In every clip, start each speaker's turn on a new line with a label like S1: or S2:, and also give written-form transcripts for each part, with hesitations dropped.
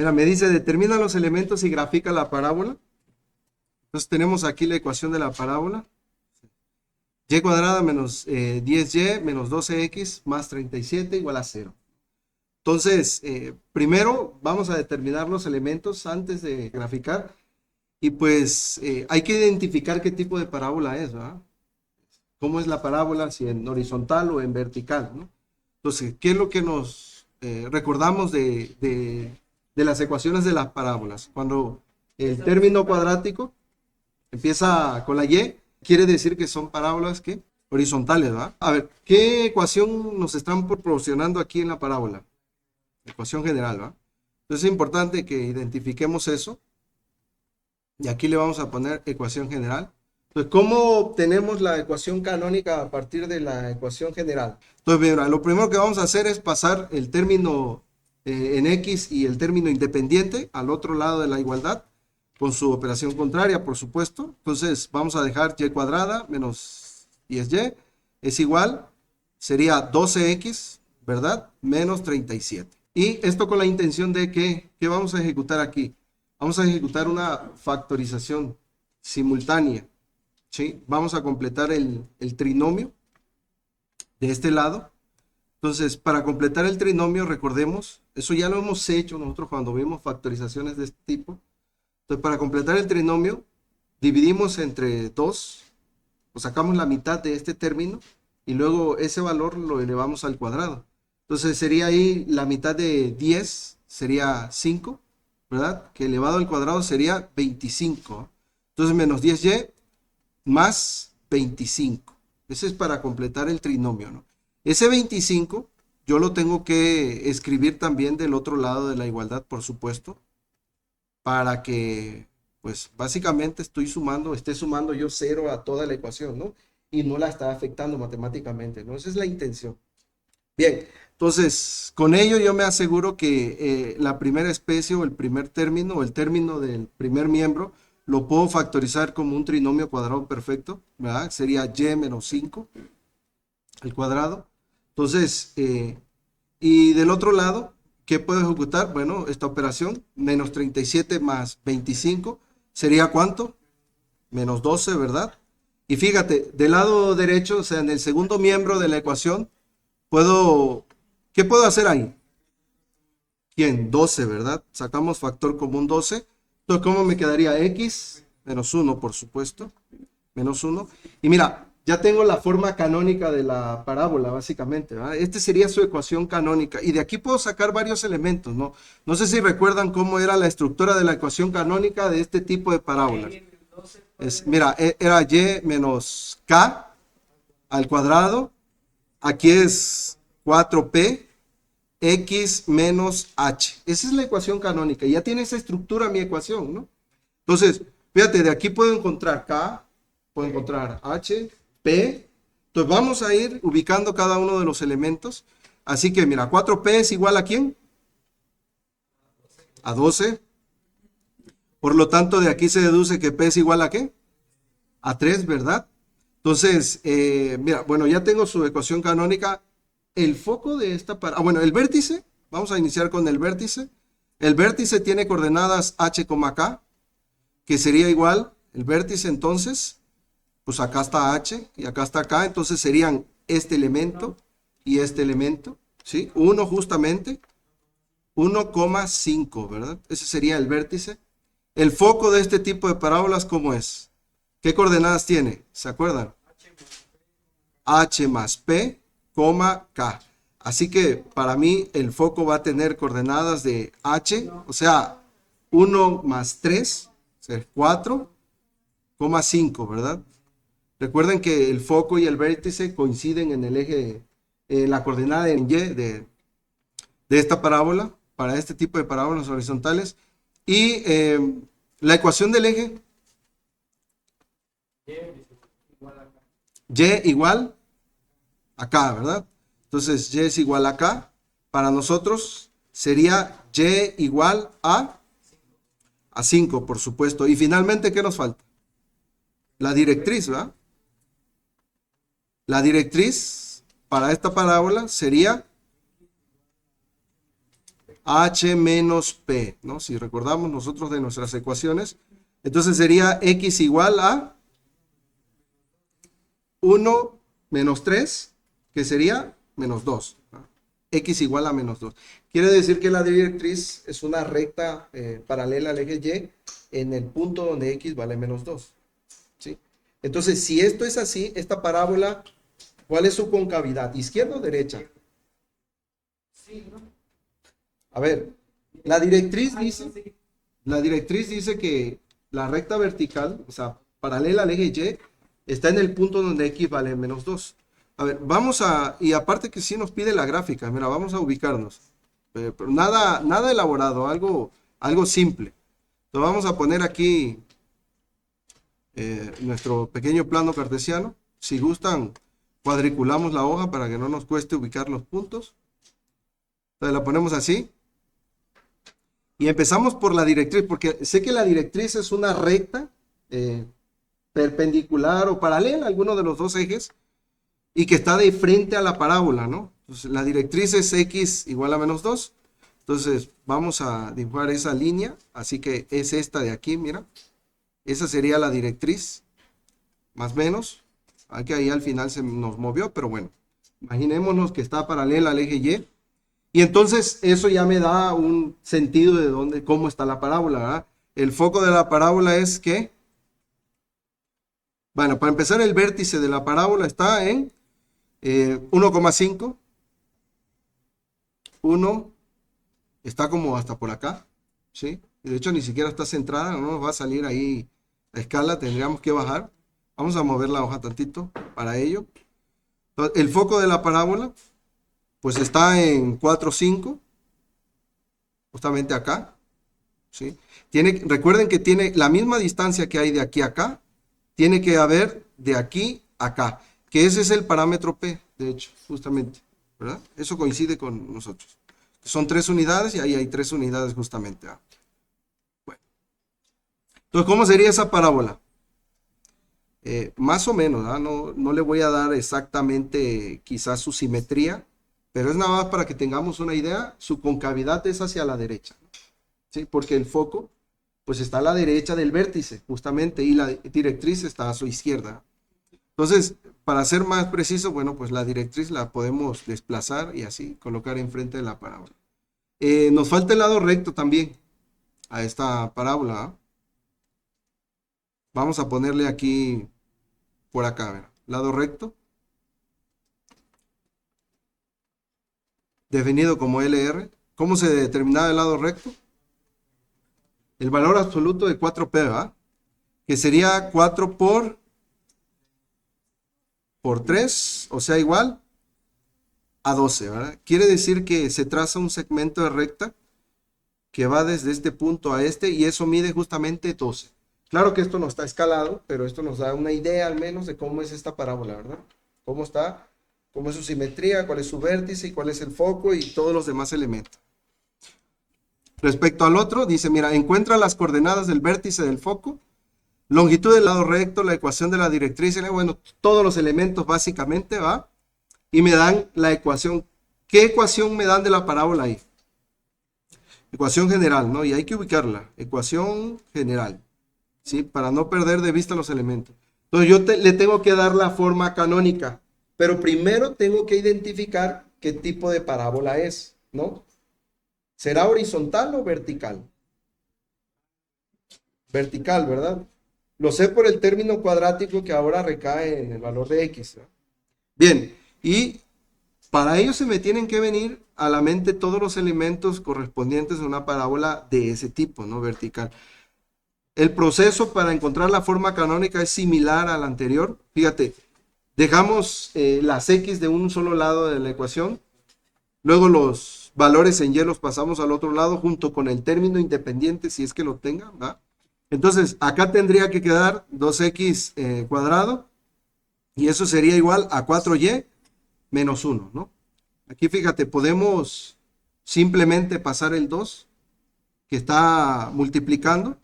S1: Mira, me dice, determina los elementos y grafica la parábola. Entonces tenemos aquí la ecuación de la parábola. Y cuadrada menos 10y menos 12x más 37 igual a 0. Entonces, primero vamos a determinar los elementos antes de graficar. Y pues hay que identificar qué tipo de parábola es, ¿verdad? ¿Cómo es la parábola? Si en horizontal o en vertical, ¿no? Entonces, ¿qué es lo que nos recordamos de las ecuaciones de las parábolas? Cuando el término cuadrático empieza con la y, quiere decir que son parábolas que horizontales, ¿verdad? A ver, ¿qué ecuación nos están proporcionando aquí en la parábola? Ecuación general, ¿verdad? Entonces es importante que identifiquemos eso. Y aquí le vamos a poner ecuación general. Entonces, ¿cómo obtenemos la ecuación canónica a partir de la ecuación general? Entonces, mira, lo primero que vamos a hacer es pasar el término en X y el término independiente al otro lado de la igualdad, con su operación contraria, por supuesto. Entonces, vamos a dejar y cuadrada menos 10y es igual, sería 12x, ¿verdad? Menos 37. Y esto con la intención de que, ¿qué vamos a ejecutar aquí? Vamos a ejecutar una factorización simultánea, ¿sí? Vamos a completar el trinomio de este lado. Entonces, para completar el trinomio, recordemos, eso ya lo hemos hecho nosotros cuando vimos factorizaciones de este tipo. Entonces, para completar el trinomio, dividimos entre 2, o sacamos la mitad de este término, y luego ese valor lo elevamos al cuadrado. Entonces, sería ahí la mitad de 10, sería 5, ¿verdad? Que elevado al cuadrado sería 25. Entonces, menos 10y más 25. Ese es para completar el trinomio, ¿no? Ese 25 yo lo tengo que escribir también del otro lado de la igualdad, por supuesto, para que, pues, básicamente esté sumando yo 0 a toda la ecuación, ¿no? Y no la está afectando matemáticamente, ¿no? Esa es la intención. Bien, entonces, con ello yo me aseguro que la primera especie o el primer término o el término del primer miembro lo puedo factorizar como un trinomio cuadrado perfecto, ¿verdad? Sería y menos 5 al cuadrado. Entonces, y del otro lado, ¿qué puedo ejecutar? Bueno, esta operación, menos 37 más 25, ¿sería cuánto? Menos 12, ¿verdad? Y fíjate, del lado derecho, o sea, en el segundo miembro de la ecuación, puedo, ¿qué puedo hacer ahí? ¿Quién? 12, ¿verdad? Sacamos factor común 12. Entonces, ¿cómo me quedaría? X menos 1, por supuesto. Menos 1. Y mira, ya tengo la forma canónica de la parábola, básicamente, ¿verdad? Esta sería su ecuación canónica. Y de aquí puedo sacar varios elementos, ¿no? No sé si recuerdan cómo era la estructura de la ecuación canónica de este tipo de parábolas. Mira, era y menos k al cuadrado. Aquí es 4p x menos h. Esa es la ecuación canónica. Ya tiene esa estructura mi ecuación, ¿no? Entonces, fíjate, de aquí puedo encontrar k, puedo encontrar h, p. Entonces vamos a ir ubicando cada uno de los elementos. Así que mira, 4p es igual a ¿quién? A 12. Por lo tanto, de aquí se deduce que p es igual a ¿qué? A 3, ¿verdad? Entonces, mira, bueno, ya tengo su ecuación canónica. El foco de esta bueno, el vértice, vamos a iniciar con el vértice. El vértice tiene coordenadas h, k, que sería igual, el vértice entonces, pues acá está h y acá está k, entonces serían este elemento y este elemento, ¿sí? 1 justamente, 1,5, ¿verdad? Ese sería el vértice. El foco de este tipo de parábolas, ¿cómo es? ¿Qué coordenadas tiene? ¿Se acuerdan? H más P, K. Así que para mí el foco va a tener coordenadas de H, o sea, 1 más 3, o sea, 4,5, ¿verdad? Recuerden que el foco y el vértice coinciden en el eje, la coordenada en Y de esta parábola, para este tipo de parábolas horizontales. Y la ecuación del eje, Y igual acá, ¿verdad? Entonces, y es igual a k. Para nosotros sería y igual a 5, por supuesto. Y finalmente, ¿qué nos falta? La directriz, ¿verdad? La directriz para esta parábola sería h menos p, ¿no? Si recordamos nosotros de nuestras ecuaciones, entonces sería x igual a 1 menos 3, que sería menos 2, ¿no? X igual a menos 2. Quiere decir que la directriz es una recta paralela al eje Y en el punto donde X vale menos 2, ¿sí? Entonces, si esto es así, esta parábola, ¿cuál es su concavidad? ¿Izquierda o derecha? A ver, la directriz dice que la recta vertical, o sea, paralela al eje Y, está en el punto donde X vale menos 2. A ver, vamos a, y aparte que sí nos pide la gráfica, mira, vamos a ubicarnos. Pero nada elaborado, algo simple. Entonces vamos a poner aquí nuestro pequeño plano cartesiano. Si gustan, cuadriculamos la hoja para que no nos cueste ubicar los puntos. Entonces la ponemos así. Y empezamos por la directriz, porque sé que la directriz es una recta perpendicular o paralela a alguno de los dos ejes y que está de frente a la parábola, ¿no? Entonces, la directriz es x igual a menos 2. Entonces, vamos a dibujar esa línea. Así que es esta de aquí, mira. Esa sería la directriz, más o menos. Aquí ahí al final se nos movió, pero bueno. Imaginémonos que está paralela al eje Y. Y entonces eso ya me da un sentido de dónde, cómo está la parábola, ¿verdad? El foco de la parábola es que, bueno, para empezar el vértice de la parábola está en 1,5. 1 está como hasta por acá, ¿sí? De hecho ni siquiera está centrada, no nos va a salir ahí la escala, tendríamos que bajar. Vamos a mover la hoja tantito para ello. Entonces, el foco de la parábola pues está en 4,5, justamente acá, ¿sí? Recuerden que tiene la misma distancia que hay de aquí a acá, tiene que haber de aquí a acá, que ese es el parámetro P, de hecho, justamente, ¿verdad? Eso coincide con nosotros. Son 3 unidades y ahí hay 3 unidades justamente. Bueno. Entonces, ¿cómo sería esa parábola? Más o menos, ¿verdad? No le voy a dar exactamente quizás su simetría, pero es nada más para que tengamos una idea. Su concavidad es hacia la derecha, ¿sí? Porque el foco pues está a la derecha del vértice, justamente, y la directriz está a su izquierda. Entonces, para ser más preciso, bueno, pues la directriz la podemos desplazar y así colocar enfrente de la parábola. Nos falta el lado recto también a esta parábola, ¿eh? Vamos a ponerle aquí, por acá, ¿verdad? Lado recto, definido como LR. ¿Cómo se determinaba el lado recto? El valor absoluto de 4P, ¿verdad? Que sería 4 por 3, o sea, igual a 12, ¿verdad? Quiere decir que se traza un segmento de recta que va desde este punto a este y eso mide justamente 12. Claro que esto no está escalado, pero esto nos da una idea al menos de cómo es esta parábola, ¿verdad? Cómo está, cómo es su simetría, cuál es su vértice y cuál es el foco y todos los demás elementos. Respecto al otro, dice, mira, encuentra las coordenadas del vértice del foco, longitud del lado recto, la ecuación de la directriz, bueno, todos los elementos básicamente, ¿va? Y me dan la ecuación. ¿Qué ecuación me dan de la parábola ahí? Ecuación general, ¿no? Y hay que ubicarla. Ecuación general, ¿sí? Para no perder de vista los elementos. Entonces yo le tengo que dar la forma canónica, pero primero tengo que identificar qué tipo de parábola es, ¿no? ¿Será horizontal o vertical? Vertical, ¿verdad? Lo sé por el término cuadrático que ahora recae en el valor de x, ¿no? Bien, y para ello se me tienen que venir a la mente todos los elementos correspondientes a una parábola de ese tipo, ¿no? Vertical. El proceso para encontrar la forma canónica es similar al anterior. Fíjate, dejamos las x de un solo lado de la ecuación, luego los valores en y los pasamos al otro lado junto con el término independiente si es que lo tenga, ¿va? Entonces, acá tendría que quedar 2x cuadrado y eso sería igual a 4y menos 1, ¿no? Aquí fíjate, podemos simplemente pasar el 2 que está multiplicando,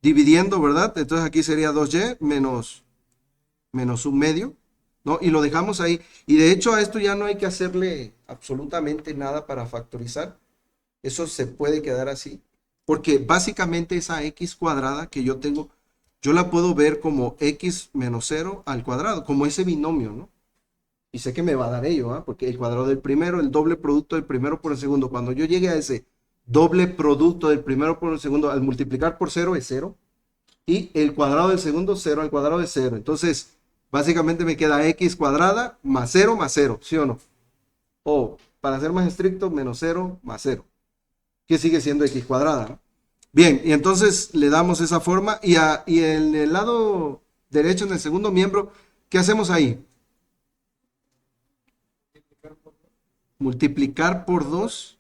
S1: dividiendo, ¿verdad? Entonces aquí sería 2y menos 1/2, ¿no? Y lo dejamos ahí. Y de hecho a esto ya no hay que hacerle absolutamente nada para factorizar. Eso se puede quedar así. Porque básicamente esa x cuadrada que yo tengo, yo la puedo ver como x menos 0 al cuadrado, como ese binomio, ¿no? Y sé que me va a dar ello, ¿ah? Porque el cuadrado del primero, el doble producto del primero por el segundo, cuando yo llegue a ese doble producto del primero por el segundo, al multiplicar por 0 es 0, y el cuadrado del segundo, 0 al cuadrado es 0. Entonces, básicamente me queda x cuadrada más 0, ¿sí o no? O, para ser más estricto, menos 0 más 0, que sigue siendo x cuadrada, ¿no? Bien, y entonces le damos esa forma, y en el lado derecho, en el segundo miembro, ¿qué hacemos ahí? Multiplicar por 2.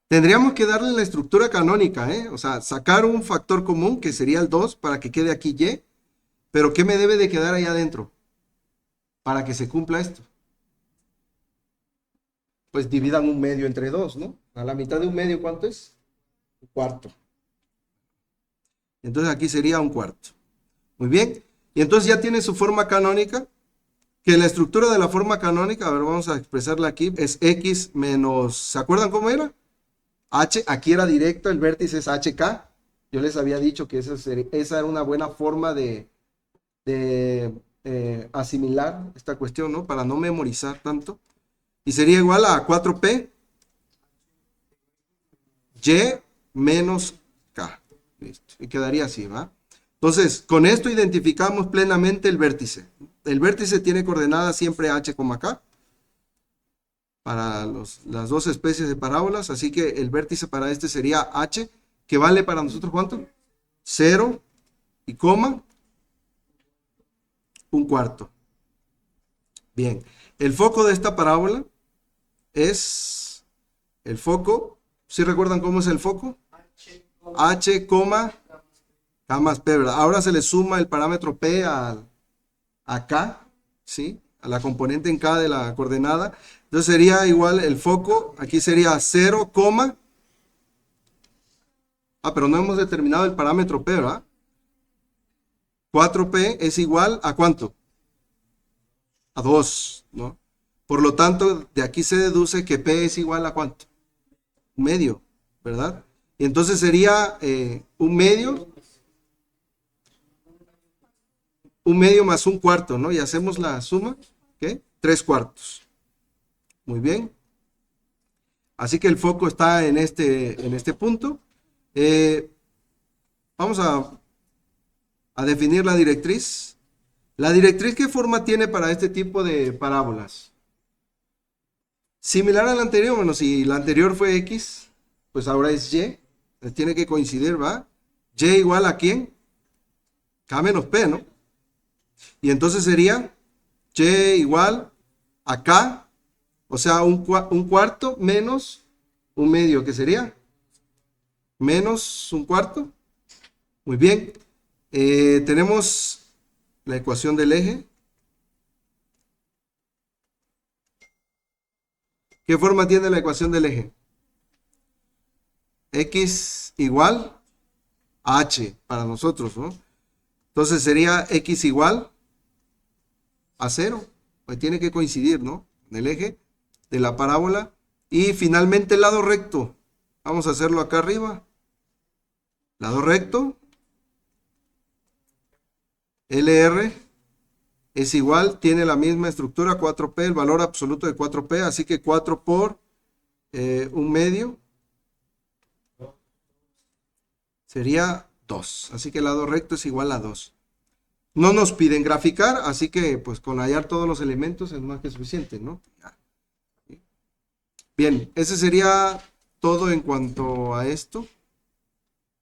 S1: Tendríamos que darle la estructura canónica, ¿eh? O sea, sacar un factor común, que sería el 2, para que quede aquí y, pero ¿qué me debe de quedar ahí adentro? Para que se cumpla esto. Pues dividan un medio entre 2, ¿no? A la mitad de un medio, ¿cuánto es? Un cuarto. Entonces aquí sería un cuarto. Muy bien. Y entonces ya tiene su forma canónica, que la estructura de la forma canónica, a ver, vamos a expresarla aquí, es x menos, ¿se acuerdan cómo era? H, aquí era directo, el vértice es HK. Yo les había dicho que esa era una buena forma de asimilar esta cuestión, ¿no? Para no memorizar tanto. Y sería igual a 4P Y menos K. Listo. Y quedaría así, ¿va? Entonces, con esto identificamos plenamente el vértice. El vértice tiene coordenadas siempre H, K para las dos especies de parábolas, así que el vértice para este sería H, que vale para nosotros ¿cuánto? 0 y coma un cuarto. Bien, el foco de esta parábola es el foco, ¿sí recuerdan cómo es el foco? H, K más P, ¿verdad? Ahora se le suma el parámetro P a K, ¿sí? A la componente en K de la coordenada. Entonces sería igual el foco, aquí sería 0, pero no hemos determinado el parámetro P, ¿verdad? 4P es igual a ¿cuánto? A 2, ¿no? Por lo tanto, de aquí se deduce que P es igual a ¿cuánto? Un medio, ¿verdad? Y entonces sería un medio más un cuarto, ¿no? Y hacemos la suma, ¿qué? 3 cuartos. Muy bien. Así que el foco está en este punto. Vamos a definir la directriz. ¿La directriz qué forma tiene para este tipo de parábolas? Similar a la anterior, bueno, si la anterior fue X, pues ahora es Y. Tiene que coincidir, ¿va? Y igual a ¿quién? K menos P, ¿no? Y entonces sería Y igual a K, o sea, un cuarto menos un medio, ¿qué sería? Menos un cuarto. Muy bien. Tenemos la ecuación del eje. ¿Qué forma tiene la ecuación del eje? X igual a H para nosotros, ¿no? Entonces sería X igual a 0. Pues tiene que coincidir, ¿no? En el eje de la parábola. Y finalmente el lado recto. Vamos a hacerlo acá arriba. Lado recto. LR es igual, tiene la misma estructura, 4P, el valor absoluto de 4P, así que 4 por un medio sería 2. Así que el lado recto es igual a 2. No nos piden graficar, así que pues con hallar todos los elementos es más que suficiente, ¿no? Bien, ese sería todo en cuanto a esto.